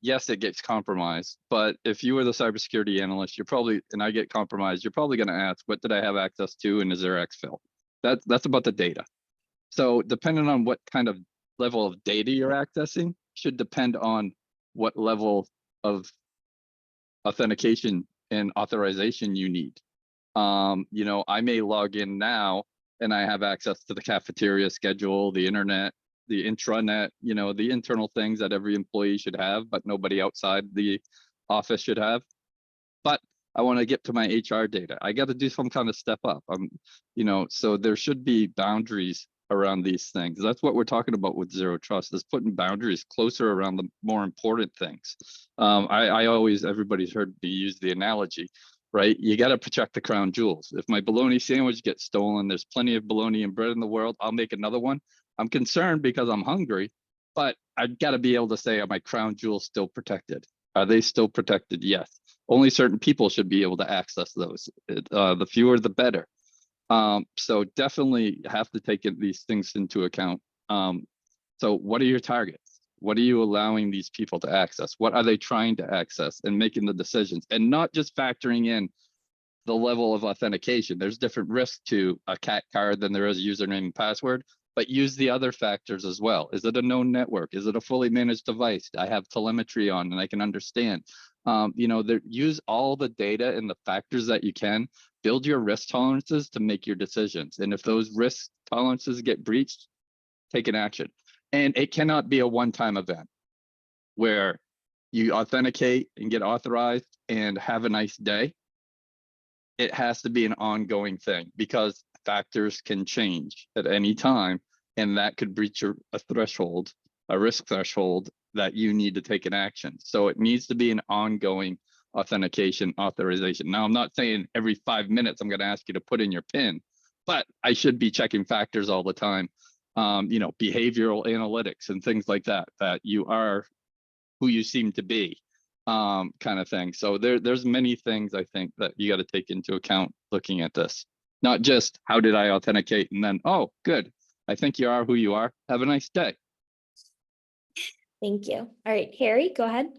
yes, it gets compromised. But if you were the cybersecurity analyst, you're probably, and I get compromised, you're probably going to ask, what did I have access to, and is there exfil? That's about the data. So depending on what kind of level of data you're accessing should depend on what level of authentication and authorization you need. You know, I may log in now and I have access to the cafeteria schedule, the internet, the intranet, you know, the internal things that every employee should have, but nobody outside the office should have. But I want to get to my HR data. I got to do some kind of step up. You know, so there should be boundaries around these things. That's what we're talking about with zero trust, is putting boundaries closer around the more important things. I always, everybody's heard me use the analogy, right? You got to protect the crown jewels. If my bologna sandwich gets stolen, there's plenty of bologna and bread in the world, I'll make another one. I'm concerned because I'm hungry, but I've got to be able to say, are my crown jewels still protected? Are they still protected? Yes. Only certain people should be able to access those. The fewer, the better. So definitely have to take these things into account. So what are your targets? What are you allowing these people to access? What are they trying to access, and making the decisions, and not just factoring in the level of authentication. There's different risks to a CAT card than there is a username and password, but use the other factors as well. Is it a known network? Is it a fully managed device? I have telemetry on and I can understand. You know, use all the data and the factors that you can. Build your risk tolerances to make your decisions. And if those risk tolerances get breached, take an action. And it cannot be a one-time event where you authenticate and get authorized and have a nice day. It has to be an ongoing thing, because factors can change at any time, and that could breach a threshold, a risk threshold that you need to take an action. So it needs to be an ongoing authentication authorization. Now, I'm not saying every 5 minutes I'm going to ask you to put in your PIN, but I should be checking factors all the time. You know, behavioral analytics and things like that, that you are who you seem to be, kind of thing. So there's many things I think that you got to take into account looking at this. Not just how did I authenticate and then, oh, good, I think you are who you are. Have a nice day. Thank you. All right, Harry, go ahead.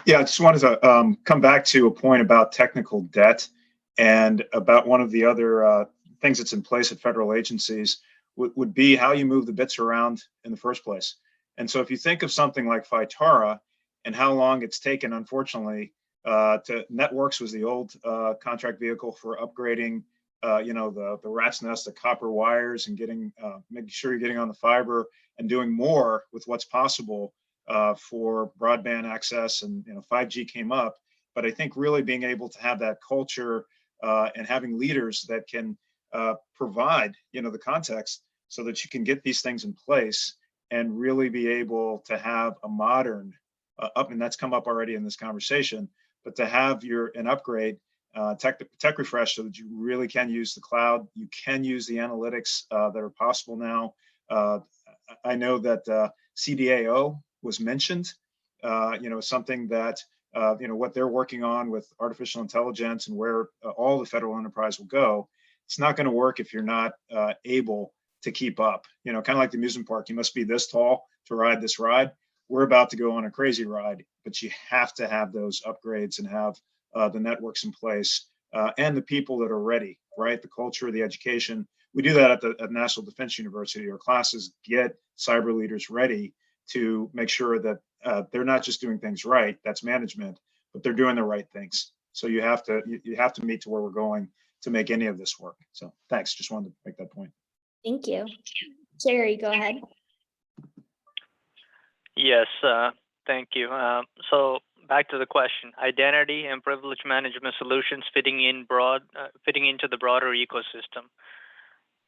Yeah, I just wanted to come back to a point about technical debt and about one of the other things that's in place at federal agencies would be how you move the bits around in the first place. And so if you think of something like FITARA and how long it's taken, unfortunately, to Networks was the old contract vehicle for upgrading, the rat's nest of copper wires and making sure you're getting on the fiber and doing more with what's possible for broadband access, and 5G came up. But I think really being able to have that culture and having leaders that can provide the context so that you can get these things in place and really be able to have a modern and that's come up already in this conversation, but to have an upgrade tech refresh so that you really can use the cloud, you can use the analytics that are possible now. I know that CDAO was mentioned, something that, what they're working on with artificial intelligence and where all the federal enterprise will go. It's not going to work if you're not able to keep up, kind of like the amusement park. You must be this tall to ride this ride. We're about to go on a crazy ride, but you have to have those upgrades and have the networks in place and the people that are ready, right? The culture, the education. We do that at National Defense University. Our classes get cyber leaders ready to make sure that they're not just doing things right, that's management, but they're doing the right things. So you have to meet to where we're going to make any of this work. So thanks, just wanted to make that point. Thank you. Jerry, go ahead. Yes, thank you. So back to the question: identity and privilege management solutions fitting into the broader ecosystem.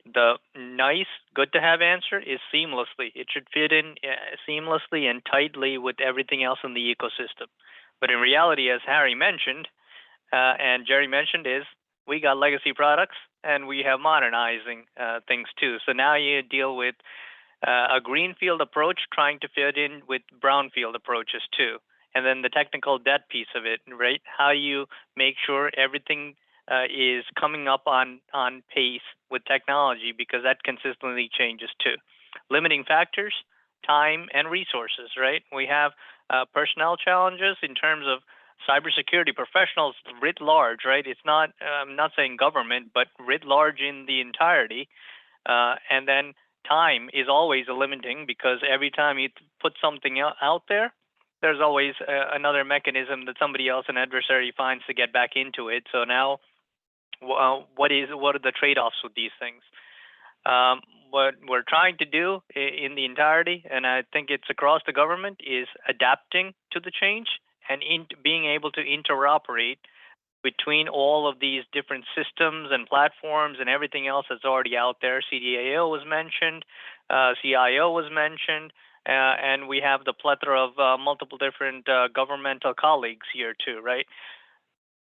The good to have answer is seamlessly. It should fit in seamlessly and tightly with everything else in the ecosystem. But in reality, as Harry mentioned, and Jerry mentioned, is we got legacy products and we have modernizing things too. So now you deal with a greenfield approach trying to fit in with brownfield approaches too. And then the technical debt piece of it, right? How you make sure everything is coming up on pace with technology, because that consistently changes too. Limiting factors, time and resources, right? We have personnel challenges in terms of cybersecurity professionals writ large, right? It's not, I'm not saying government, but writ large in the entirety. And then time is always a limiting, because every time you put something out there, there's always another mechanism that somebody else, an adversary, finds to get back into it. So now, what are the trade-offs with these things? What we're trying to do in the entirety, and I think it's across the government, is adapting to the change and being able to interoperate between all of these different systems and platforms and everything else that's already out there. CDAO was mentioned, CIO was mentioned, and we have the plethora of multiple different governmental colleagues here too, right?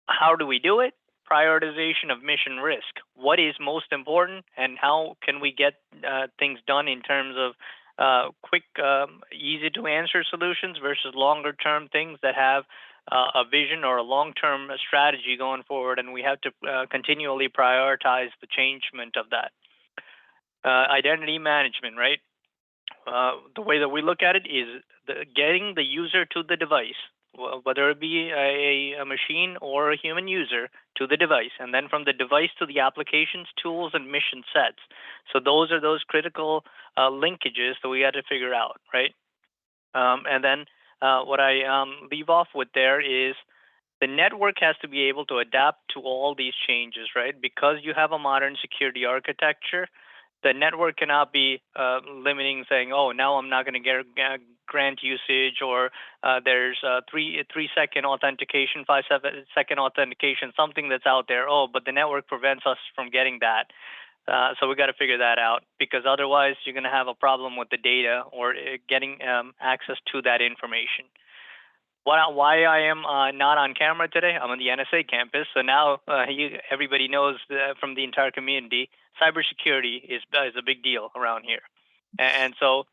How do we do it? Prioritization of mission risk. What is most important, and how can we get things done in terms of quick, easy to answer solutions versus longer term things that have a vision or a long-term strategy going forward, and we have to continually prioritize the changement of that. Identity management, right? The way that we look at it is getting the user to the device, whether it be a machine or a human user, to the device, and then from the device to the applications, tools, and mission sets. So those are those critical linkages that we got to figure out, right? And then what I leave off with there is the network has to be able to adapt to all these changes, right? Because you have a modern security architecture, the network cannot be limiting, saying, oh, now I'm not going to grant usage, or there's 3-second authentication, 5-second authentication, something that's out there. Oh, but the network prevents us from getting that. So we got to figure that out, because otherwise you're going to have a problem with the data or getting access to that information. Why I am not on camera today? I'm on the NSA campus, so now everybody knows from the entire community, cybersecurity is a big deal around here. And so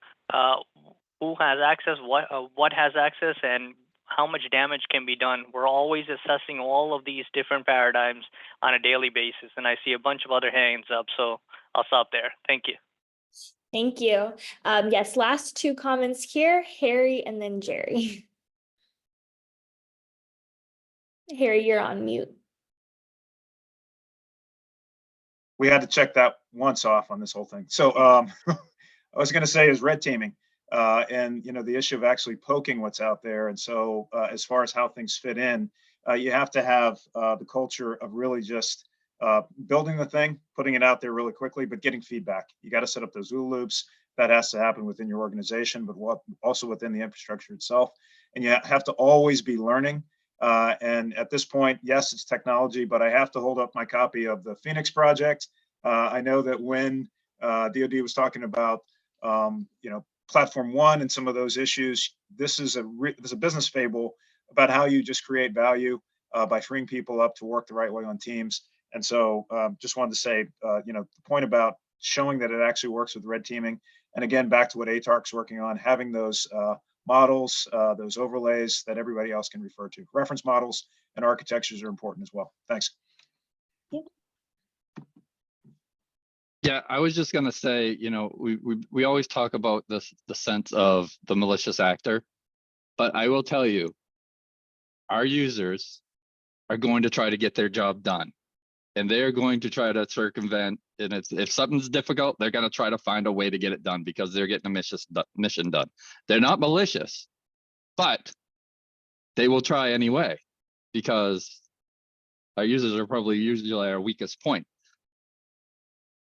who has access, what has access, and how much damage can be done? We're always assessing all of these different paradigms on a daily basis, and I see a bunch of other hands up, so I'll stop there. Thank you. Thank you. Yes, last two comments here, Harry and then Jerry. Harry, you're on mute. We had to check that once off on this whole thing. So I was going to say is red teaming and, you know, the issue of actually poking what's out there. And so as far as how things fit in, you have to have the culture of really just building the thing, putting it out there really quickly, but getting feedback. You got to set up those OODA loops. That has to happen within your organization, but also within the infrastructure itself. And you have to always be learning. And at this point, yes, it's technology, but I have to hold up my copy of the Phoenix project. I know that when DoD was talking about, you know, Platform One and some of those issues, this is a business fable about how you just create value by freeing people up to work the right way on teams. And so just wanted to say, you know, the point about showing that it actually works with red teaming. And again, back to what ATARC's working on, having those models, those overlays that everybody else can refer to. Reference models and architectures are important as well. Thanks. Yeah, I was just gonna say, you know, we always talk about the sense of the malicious actor, but I will tell you, our users are going to try to get their job done. And they're going to try to circumvent, and if something's difficult, they're going to try to find a way to get it done because they're getting a mission done. They're not malicious, but they will try anyway because our users are probably usually our weakest point.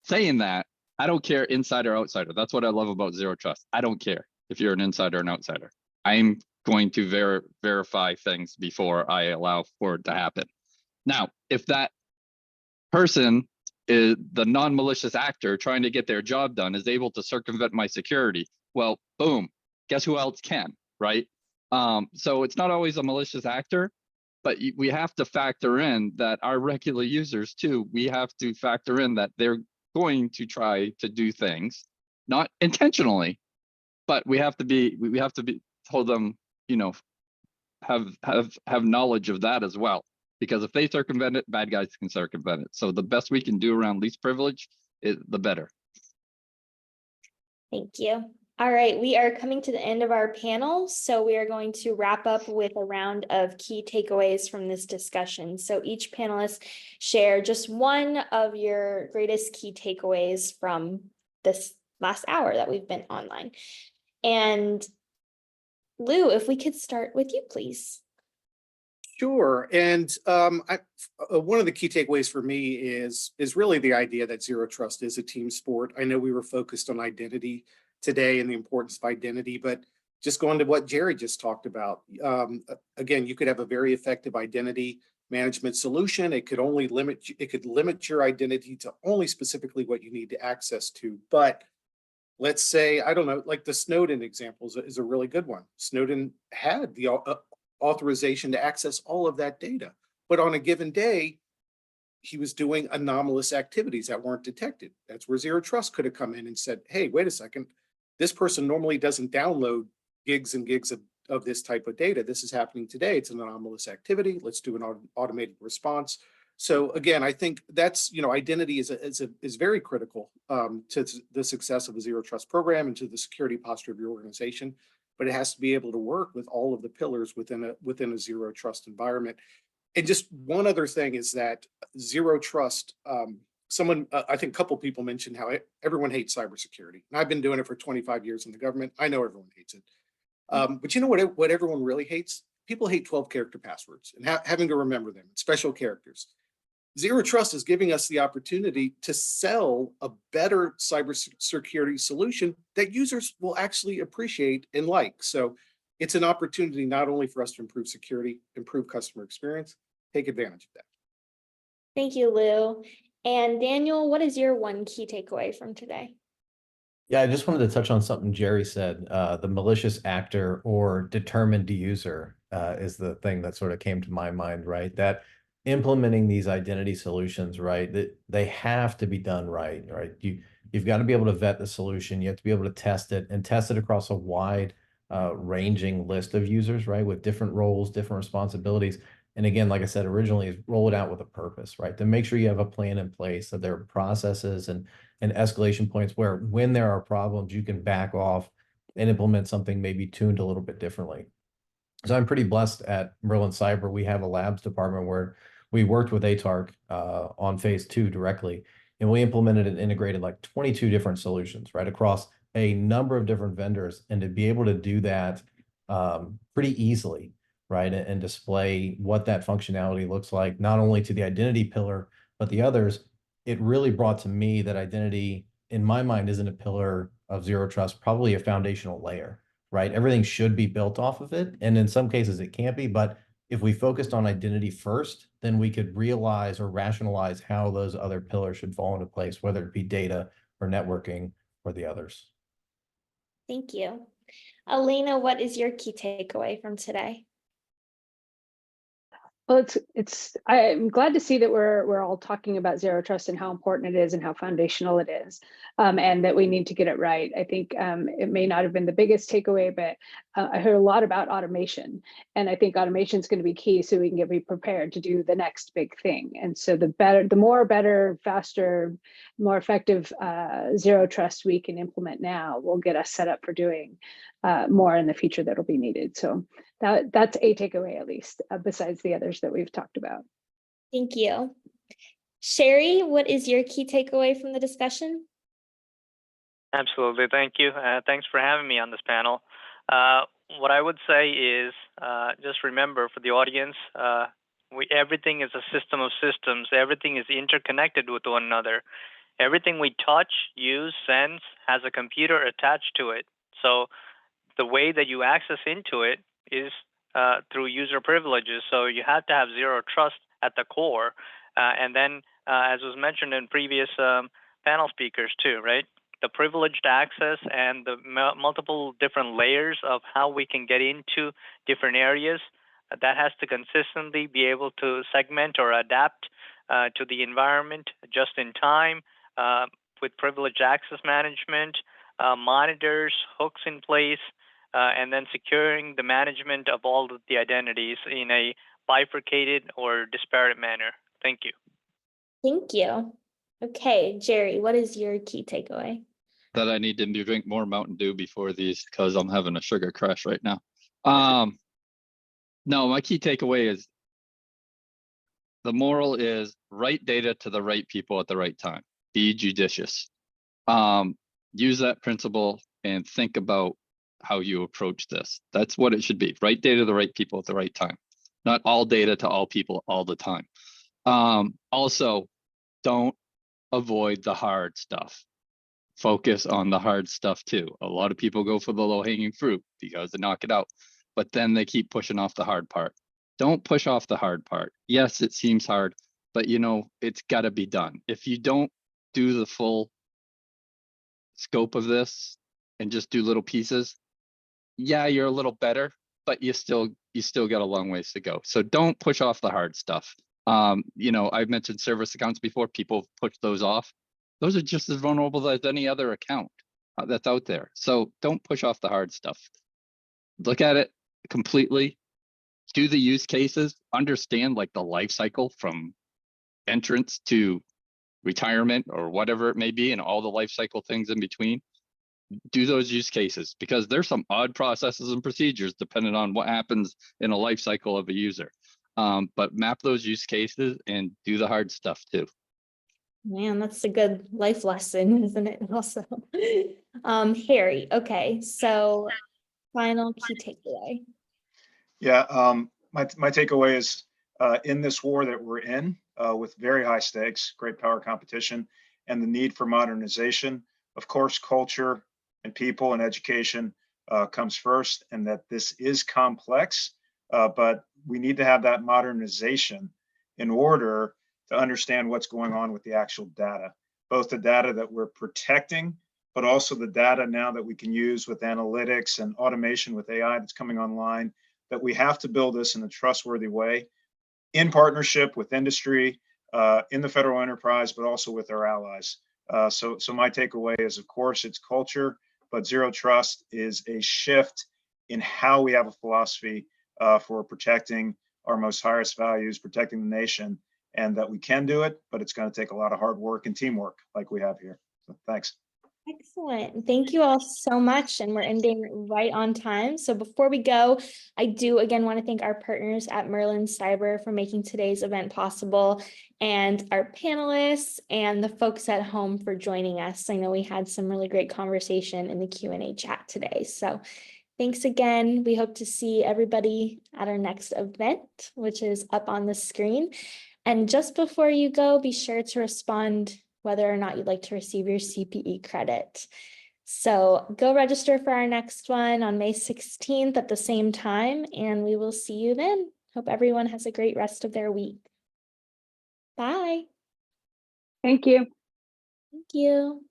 Saying that, I don't care insider or outsider. That's what I love about Zero Trust. I don't care if you're an insider or an outsider. I'm going to verify things before I allow for it to happen. Now, if that person is the non-malicious actor trying to get their job done is able to circumvent my security, well, boom, guess who else can, right? So it's not always a malicious actor, but we have to factor in that our regular users too, we have to factor in that they're going to try to do things, not intentionally, but we have to be told them, you know, have knowledge of that as well. Because if they circumvent it, bad guys can circumvent it. So the best we can do around least privilege is the better. Thank you. All right, we are coming to the end of our panel, so we are going to wrap up with a round of key takeaways from this discussion. So each panelist share just one of your greatest key takeaways from this last hour that we've been online. And Lou, if we could start with you, please. Sure. And one of the key takeaways for me is really the idea that Zero Trust is a team sport. I know we were focused on identity today and the importance of identity, but just going to what Jerry just talked about, again, you could have a very effective identity management solution. It could limit your identity to only specifically what you need to access to. But let's say, I don't know, like the Snowden example is a really good one. Snowden had the authorization to access all of that data, but on a given day, he was doing anomalous activities that weren't detected. That's where Zero Trust could have come in and said, hey, wait a second, this person normally doesn't download gigs and gigs of this type of data. This is happening today. It's an anomalous activity. Let's do an automated response. So again, I think that's, you know, identity is very critical to the success of a Zero Trust program and to the security posture of your organization. But it has to be able to work with all of the pillars within a Zero Trust environment. And just one other thing is that Zero Trust, I think a couple people mentioned how everyone hates cybersecurity. And I've been doing it for 25 years in the government. I know everyone hates it. But you know what everyone really hates? People hate 12-character passwords and having to remember them, special characters. Zero Trust is giving us the opportunity to sell a better cybersecurity solution that users will actually appreciate and like. So it's an opportunity not only for us to improve security, improve customer experience, take advantage of that. Thank you, Lou. And Daniel, what is your one key takeaway from today? Yeah, I just wanted to touch on something Jerry said. The malicious actor or determined user is the thing that sort of came to my mind, right? That implementing these identity solutions, right, that they have to be done right? You've got to be able to vet the solution. You have to be able to test it and test it across a wide ranging list of users, right, with different roles, different responsibilities. And again, like I said originally, is roll it out with a purpose, right? To make sure you have a plan in place, that there are processes and and escalation points where when there are problems, you can back off and implement something maybe tuned a little bit differently. So I'm pretty blessed at Merlin Cyber. We have a labs department where we worked with ATARC on phase 2 directly, and we implemented and integrated like 22 different solutions, right, across a number of different vendors. And to be able to do that pretty easily, right, and display what that functionality looks like, not only to the identity pillar, but the others, it really brought to me that identity, in my mind, isn't a pillar of zero trust, probably a foundational layer, right? Everything should be built off of it. And in some cases it can't be, but if we focused on identity first, then we could realize or rationalize how those other pillars should fall into place, whether it be data or networking or the others. Thank you. Elena, what is your key takeaway from today? Well, I'm glad to see that we're all talking about zero trust and how important it is and how foundational it is, and that we need to get it right. I think it may not have been the biggest takeaway, but I heard a lot about automation, and I think automation is going to be key so we can be prepared to do the next big thing. And so the more better, faster, more effective zero trust we can implement now will get us set up for doing more in the future that'll be needed. So that's a takeaway, at least, besides the others that we've talked about. Thank you. Sherry, what is your key takeaway from the discussion? Absolutely. Thank you. Thanks for having me on this panel. What I would say is just remember for the audience, everything is a system of systems. Everything is interconnected with one another. Everything we touch, use, sense has a computer attached to it. So the way that you access into it is through user privileges. So you have to have zero trust at the core. And then, as was mentioned in previous panel speakers too, right? The privileged access and the multiple different layers of how we can get into different areas, that has to consistently be able to segment or adapt to the environment just in time with privileged access management, monitors, hooks in place, and then securing the management of all of the identities in a bifurcated or disparate manner. Thank you. Thank you. Okay, Jerry, what is your key takeaway? That I need to drink more Mountain Dew before these because I'm having a sugar crash right now. No, my key takeaway is the moral is write data to the right people at the right time. Be judicious. Use that principle and think about how you approach this. That's what it should be. Write data to the right people at the right time. Not all data to all people all the time. Also, don't avoid the hard stuff. Focus on the hard stuff too. A lot of people go for the low-hanging fruit because they knock it out, but then they keep pushing off the hard part. Don't push off the hard part. Yes, it seems hard, but you know, it's got to be done. If you don't do the full scope of this and just do little pieces, yeah, you're a little better, but you still got a long ways to go. So don't push off the hard stuff. You know, I've mentioned service accounts before. People push those off. Those are just as vulnerable as any other account that's out there. So don't push off the hard stuff. Look at it completely. Do the use cases. Understand like the life cycle from entrance to retirement or whatever it may be, and all the life cycle things in between. Do those use cases because there's some odd processes and procedures depending on what happens in a life cycle of a user. But map those use cases and do the hard stuff too. Man, that's a good life lesson, isn't it? Also, Harry. Okay, so final key takeaway. Yeah, my takeaway is in this war that we're in with very high stakes, great power competition, and the need for modernization. Of course, culture and people and education comes first, and that this is complex, but we need to have that modernization in order to understand what's going on with the actual data, both the data that we're protecting, but also the data now that we can use with analytics and automation with AI that's coming online, that we have to build this in a trustworthy way in partnership with industry, in the federal enterprise, but also with our allies. So my takeaway is, of course, it's culture, but zero trust is a shift in how we have a philosophy for protecting our most highest values, protecting the nation, and that we can do it, but it's going to take a lot of hard work and teamwork like we have here. So thanks. Excellent. Thank you all so much. And we're ending right on time. So before we go, I do again want to thank our partners at Merlin Cyber for making today's event possible, and our panelists and the folks at home for joining us. I know we had some really great conversation in the Q&A chat today. So thanks again. We hope to see everybody at our next event, which is up on the screen. And just before you go, be sure to respond whether or not you'd like to receive your CPE credit. So go register for our next one on May 16th at the same time, and we will see you then. Hope everyone has a great rest of their week. Bye. Thank you. Thank you.